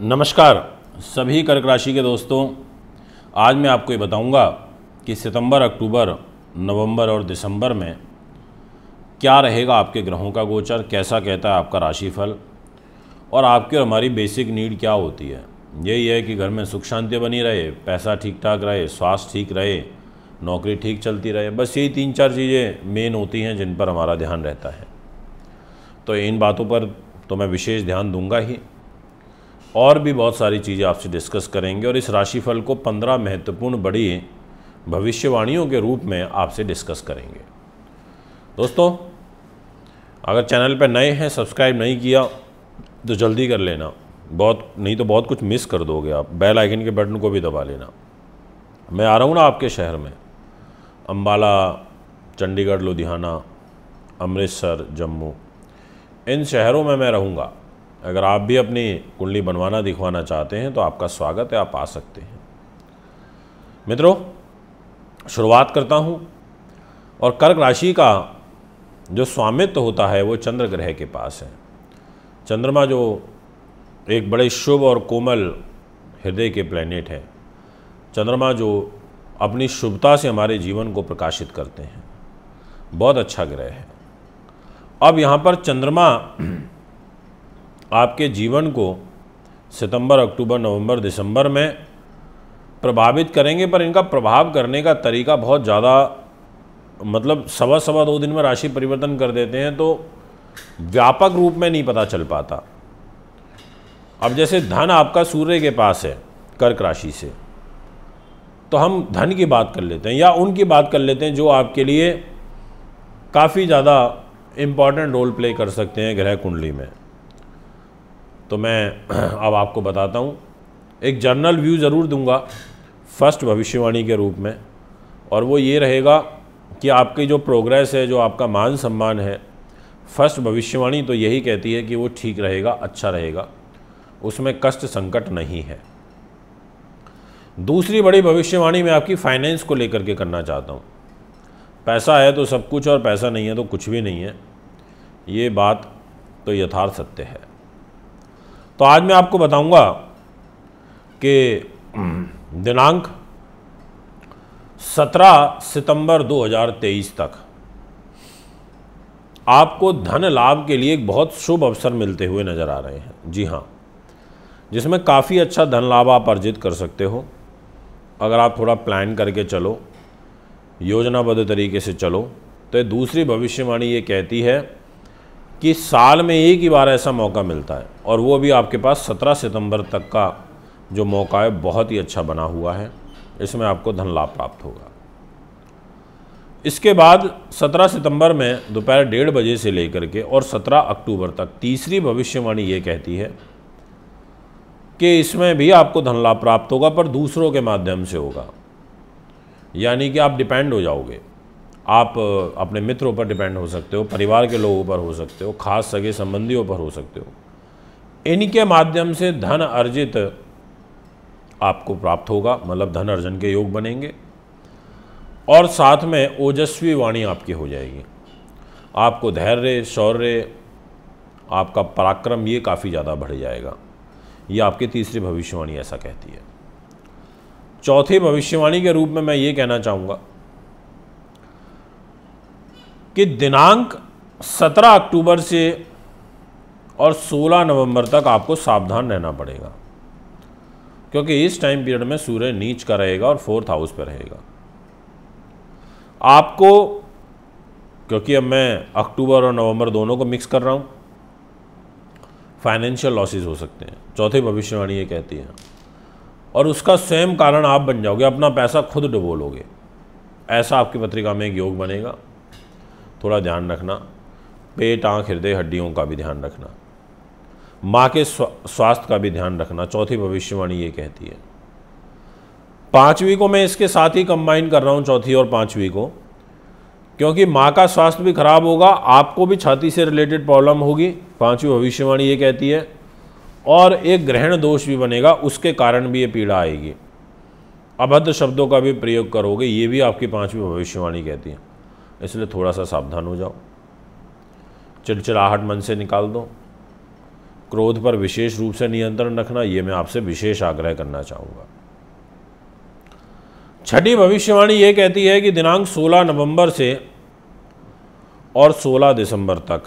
नमस्कार सभी कर्क राशि के दोस्तों। आज मैं आपको ये बताऊंगा कि सितंबर, अक्टूबर, नवंबर और दिसंबर में क्या रहेगा आपके ग्रहों का गोचर, कैसा कहता है आपका राशिफल और आपकी और हमारी बेसिक नीड क्या होती है। यही है कि घर में सुख शांति बनी रहे, पैसा ठीक ठाक रहे, स्वास्थ्य ठीक रहे, नौकरी ठीक चलती रहे। बस यही 3-4 चीज़ें मेन होती हैं जिन पर हमारा ध्यान रहता है। तो इन बातों पर तो मैं विशेष ध्यान दूंगा ही, और भी बहुत सारी चीज़ें आपसे डिस्कस करेंगे और इस राशिफल को 15 महत्वपूर्ण बड़ी भविष्यवाणियों के रूप में आपसे डिस्कस करेंगे। दोस्तों, अगर चैनल पर नए हैं, सब्सक्राइब नहीं किया तो जल्दी कर लेना, बहुत कुछ मिस कर दोगे आप। बेल आइकन के बटन को भी दबा लेना। मैं आ रहा हूँ ना आपके शहर में, अम्बाला, चंडीगढ़, लुधियाना, अमृतसर, जम्मू, इन शहरों में मैं रहूँगा। अगर आप भी अपनी कुंडली बनवाना दिखवाना चाहते हैं तो आपका स्वागत है, आप आ सकते हैं। मित्रों, शुरुआत करता हूं। और कर्क राशि का जो स्वामित्व होता है वो चंद्र ग्रह के पास है। चंद्रमा जो एक बड़े शुभ और कोमल हृदय के प्लैनेट हैं, चंद्रमा जो अपनी शुभता से हमारे जीवन को प्रकाशित करते हैं, बहुत अच्छा ग्रह है। अब यहाँ पर चंद्रमा आपके जीवन को सितंबर, अक्टूबर, नवंबर, दिसंबर में प्रभावित करेंगे, पर इनका प्रभाव करने का तरीका बहुत ज़्यादा, मतलब सवा 2 दिन में राशि परिवर्तन कर देते हैं, तो व्यापक रूप में नहीं पता चल पाता। अब जैसे धन आपका सूर्य के पास है कर्क राशि से, तो हम धन की बात कर लेते हैं या उनकी बात कर लेते हैं जो आपके लिए काफ़ी ज़्यादा इम्पॉर्टेंट रोल प्ले कर सकते हैं ग्रह कुंडली में। तो मैं अब आपको बताता हूँ, एक जनरल व्यू ज़रूर दूंगा फर्स्ट भविष्यवाणी के रूप में, और वो ये रहेगा कि आपकी जो प्रोग्रेस है, जो आपका मान सम्मान है, फर्स्ट भविष्यवाणी तो यही कहती है कि वो ठीक रहेगा, अच्छा रहेगा, उसमें कष्ट संकट नहीं है। दूसरी बड़ी भविष्यवाणी मैं आपकी फाइनेंस को लेकर के करना चाहता हूँ। पैसा है तो सब कुछ और पैसा नहीं है तो कुछ भी नहीं है, ये बात तो यथार्थ सत्य है। तो आज मैं आपको बताऊंगा कि दिनांक 17 सितंबर 2023 तक आपको धन लाभ के लिए एक बहुत शुभ अवसर मिलते हुए नजर आ रहे हैं। जी हाँ, जिसमें काफ़ी अच्छा धन लाभ आप अर्जित कर सकते हो अगर आप थोड़ा प्लान करके चलो, योजनाबद्ध तरीके से चलो। तो ये दूसरी भविष्यवाणी ये कहती है कि साल में एक ही बार ऐसा मौका मिलता है, और वो भी आपके पास 17 सितंबर तक का जो मौका है बहुत ही अच्छा बना हुआ है, इसमें आपको धन लाभ प्राप्त होगा। इसके बाद 17 सितंबर में दोपहर 1:30 बजे से लेकर के और 17 अक्टूबर तक तीसरी भविष्यवाणी ये कहती है कि इसमें भी आपको धन लाभ प्राप्त होगा, पर दूसरों के माध्यम से होगा। यानी कि आप डिपेंड हो जाओगे, आप अपने मित्रों पर डिपेंड हो सकते हो, परिवार के लोगों पर हो सकते हो, खास सगे संबंधियों पर हो सकते हो। इनके माध्यम से धन अर्जित आपको प्राप्त होगा, मतलब धन अर्जन के योग बनेंगे, और साथ में ओजस्वी वाणी आपकी हो जाएगी। आपको धैर्य, शौर्य, आपका पराक्रम ये काफ़ी ज़्यादा बढ़ जाएगा। ये आपकी तीसरी भविष्यवाणी ऐसा कहती है। चौथी भविष्यवाणी के रूप में मैं ये कहना चाहूँगा कि दिनांक 17 अक्टूबर से और 16 नवंबर तक आपको सावधान रहना पड़ेगा, क्योंकि इस टाइम पीरियड में सूर्य नीच का रहेगा और 4th हाउस पर रहेगा। आपको, क्योंकि अब मैं अक्टूबर और नवंबर दोनों को मिक्स कर रहा हूँ, फाइनेंशियल लॉसेस हो सकते हैं, चौथी भविष्यवाणी ये कहती है, और उसका स्वयं कारण आप बन जाओगे, अपना पैसा खुद डुबोलोगे। ऐसा आपकी पत्रिका में एक योग बनेगा। थोड़ा ध्यान रखना, पेट, आँख, हृदय, हड्डियों का भी ध्यान रखना, माँ के स्वास्थ्य का भी ध्यान रखना, चौथी भविष्यवाणी ये कहती है। 5वीं को मैं इसके साथ ही कंबाइन कर रहा हूँ, चौथी और 5वीं को, क्योंकि माँ का स्वास्थ्य भी खराब होगा, आपको भी छाती से रिलेटेड प्रॉब्लम होगी, 5वीं भविष्यवाणी ये कहती है, और एक ग्रहण दोष भी बनेगा, उसके कारण भी ये पीड़ा आएगी। अभद्र शब्दों का भी प्रयोग करोगे, ये भी आपकी 5वीं भविष्यवाणी कहती है। इसलिए थोड़ा सा सावधान हो जाओ, चिड़चिड़ाहट मन से निकाल दो, क्रोध पर विशेष रूप से नियंत्रण रखना, ये मैं आपसे विशेष आग्रह करना चाहूँगा। छठी भविष्यवाणी ये कहती है कि दिनांक 16 नवंबर से और 16 दिसंबर तक,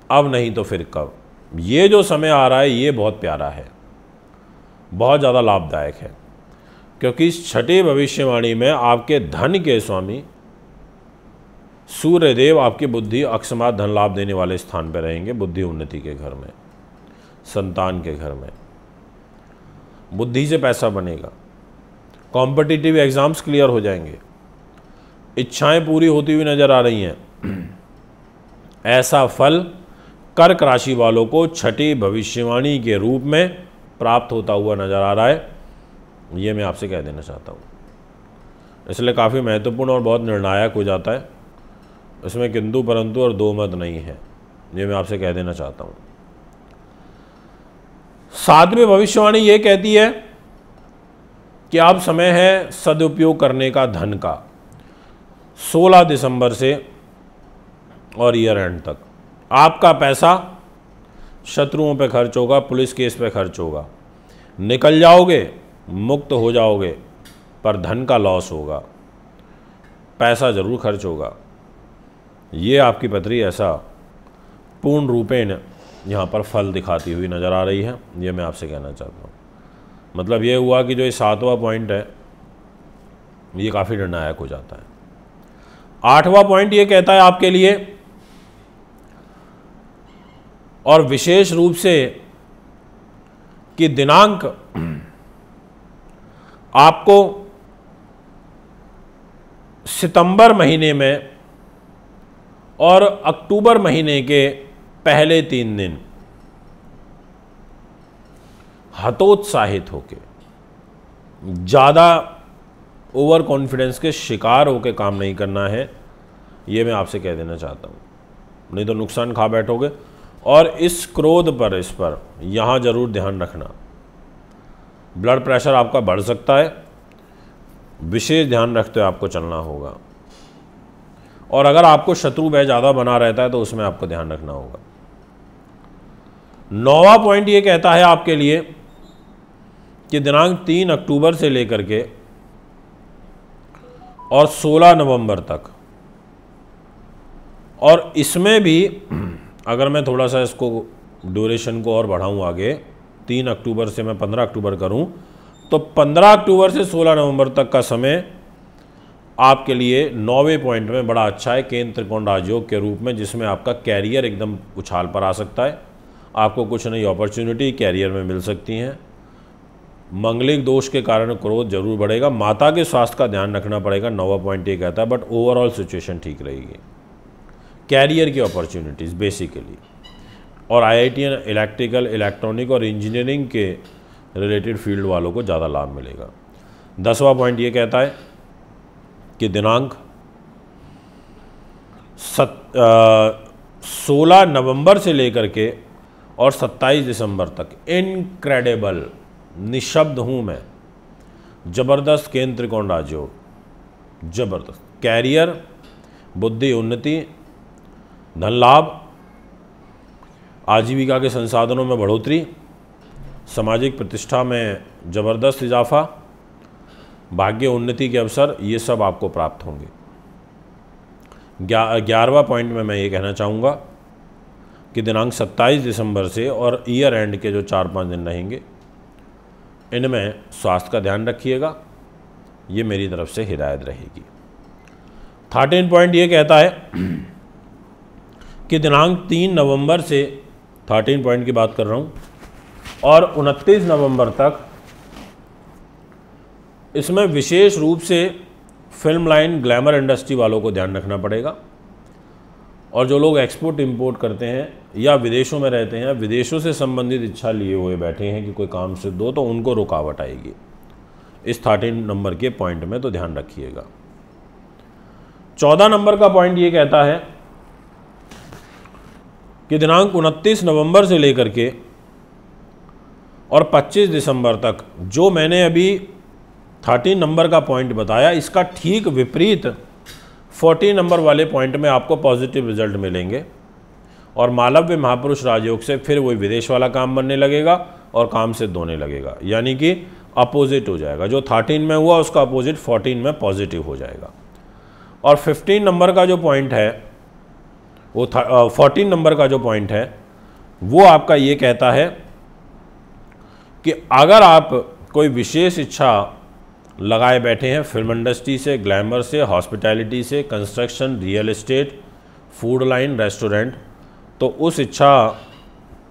अब नहीं तो फिर कब, ये जो समय आ रहा है ये बहुत प्यारा है, बहुत ज़्यादा लाभदायक है, क्योंकि इस छठी भविष्यवाणी में आपके धन के स्वामी सूर्यदेव आपकी बुद्धि अकस्मात धन लाभ देने वाले स्थान पर रहेंगे। बुद्धि उन्नति के घर में, संतान के घर में, बुद्धि से पैसा बनेगा, कॉम्पिटिटिव एग्ज़ाम्स क्लियर हो जाएंगे, इच्छाएं पूरी होती हुई नज़र आ रही हैं। ऐसा फल कर्क राशि वालों को छठी भविष्यवाणी के रूप में प्राप्त होता हुआ नज़र आ रहा है, ये मैं आपसे कह देना चाहता हूँ। इसलिए काफ़ी महत्वपूर्ण और बहुत निर्णायक हो जाता है, इसमें किंतु परंतु और दो मत नहीं है, ये मैं आपसे कह देना चाहता हूँ। सातवीं भविष्यवाणी ये कहती है कि अब समय है सदुपयोग करने का धन का। 16 दिसंबर से और ईयर एंड तक आपका पैसा शत्रुओं पे खर्च होगा, पुलिस केस पे खर्च होगा, निकल जाओगे, मुक्त हो जाओगे, पर धन का लॉस होगा, पैसा ज़रूर खर्च होगा। ये आपकी पत्री ऐसा पूर्ण रूपेण यहाँ पर फल दिखाती हुई नज़र आ रही है, ये मैं आपसे कहना चाहता हूँ। मतलब ये हुआ कि जो ये 7वां पॉइंट है ये काफ़ी निर्णायक हो जाता है। 8वां पॉइंट ये कहता है आपके लिए, और विशेष रूप से कि दिनांक आपको सितंबर महीने में और अक्टूबर महीने के पहले 3 दिन हतोत्साहित होके, ज़्यादा ओवर कॉन्फिडेंस के शिकार होके काम नहीं करना है, ये मैं आपसे कह देना चाहता हूँ, नहीं तो नुकसान खा बैठोगे। और इस क्रोध पर, इस पर यहाँ ज़रूर ध्यान रखना, ब्लड प्रेशर आपका बढ़ सकता है, विशेष ध्यान रखते हुए आपको चलना होगा। और अगर आपको शत्रु भय ज़्यादा बना रहता है तो उसमें आपको ध्यान रखना होगा। 9वां पॉइंट ये कहता है आपके लिए कि दिनांक 3 अक्टूबर से लेकर के और 16 नवंबर तक, और इसमें भी अगर मैं थोड़ा सा इसको ड्यूरेशन को और बढ़ाऊं आगे, 3 अक्टूबर से मैं 15 अक्टूबर करूं, तो 15 अक्टूबर से 16 नवंबर तक का समय आपके लिए 9वें पॉइंट में बड़ा अच्छा है, केंद्र त्रिकोण राजयोग के रूप में, जिसमें आपका कैरियर एकदम उछाल पर आ सकता है, आपको कुछ नई अपॉर्चुनिटी कैरियर में मिल सकती हैं। मंगलिक दोष के कारण क्रोध जरूर बढ़ेगा, माता के स्वास्थ्य का ध्यान रखना पड़ेगा, 9वां पॉइंट ये कहता है, बट ओवरऑल सिचुएशन ठीक रहेगी। कैरियर की अपॉर्चुनिटीज़ बेसिकली, और IITian इलेक्ट्रिकल, इलेक्ट्रॉनिक और इंजीनियरिंग के रिलेटेड फील्ड वालों को ज़्यादा लाभ मिलेगा। 10वां पॉइंट ये कहता है कि दिनांक 16 नवंबर से लेकर के और 27 दिसंबर तक इनक्रेडिबल, निशब्द हूँ मैं, ज़बरदस्त केंद्र त्रिकोण राजयोग, ज़बरदस्त कैरियर, बुद्धि उन्नति, धन लाभ, आजीविका के संसाधनों में बढ़ोतरी, सामाजिक प्रतिष्ठा में ज़बरदस्त इजाफा, भाग्य उन्नति के अवसर, ये सब आपको प्राप्त होंगे। 11वां पॉइंट में मैं ये कहना चाहूँगा कि दिनांक 27 दिसंबर से और ईयर एंड के जो 4-5 दिन रहेंगे, इनमें स्वास्थ्य का ध्यान रखिएगा, ये मेरी तरफ से हिदायत रहेगी। 13 पॉइंट ये कहता है कि दिनांक 3 नवंबर से, 13 पॉइंट की बात कर रहा हूँ, और 29 नवंबर तक इसमें विशेष रूप से फिल्म लाइन, ग्लैमर इंडस्ट्री वालों को ध्यान रखना पड़ेगा। और जो लोग एक्सपोर्ट इंपोर्ट करते हैं या विदेशों में रहते हैं, विदेशों से संबंधित इच्छा लिए हुए बैठे हैं कि कोई काम सिद्ध हो, तो उनको रुकावट आएगी इस 13 नंबर के पॉइंट में, तो ध्यान रखिएगा। 14 नंबर का पॉइंट ये कहता है कि दिनांक 29 नवंबर से लेकर के और 25 दिसंबर तक, जो मैंने अभी 13 नंबर का पॉइंट बताया, इसका ठीक विपरीत 14 नंबर वाले पॉइंट में आपको पॉजिटिव रिजल्ट मिलेंगे। और मालव्य महापुरुष राजयोग से फिर वही विदेश वाला काम बनने लगेगा और काम सिद्ध होने लगेगा, यानी कि अपोजिट हो जाएगा। जो 13 में हुआ उसका अपोजिट 14 में पॉजिटिव हो जाएगा। और 15 नंबर का जो पॉइंट है वो 14 नंबर का जो पॉइंट है वो आपका ये कहता है कि अगर आप कोई विशेष इच्छा लगाए बैठे हैं फिल्म इंडस्ट्री से, ग्लैमर से, हॉस्पिटैलिटी से, construction, real estate, food line, restaurant, तो उस इच्छा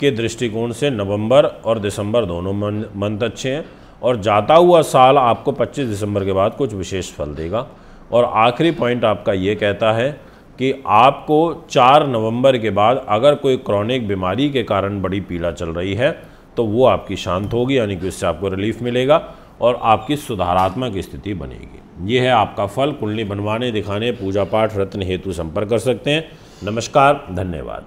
के दृष्टिकोण से नवंबर और दिसंबर दोनों मंथ अच्छे हैं और जाता हुआ साल आपको 25 दिसंबर के बाद कुछ विशेष फल देगा। और आखिरी पॉइंट आपका ये कहता है कि आपको 4 नवंबर के बाद अगर कोई क्रॉनिक बीमारी के कारण बड़ी पीड़ा चल रही है तो वो आपकी शांत होगी, यानी कि इससे आपको रिलीफ मिलेगा और आपकी सुधारात्मक स्थिति बनेगी। ये है आपका फल। कुंडली बनवाने, दिखाने, पूजा पाठ, रत्न हेतु संपर्क कर सकते हैं। नमस्कार, धन्यवाद।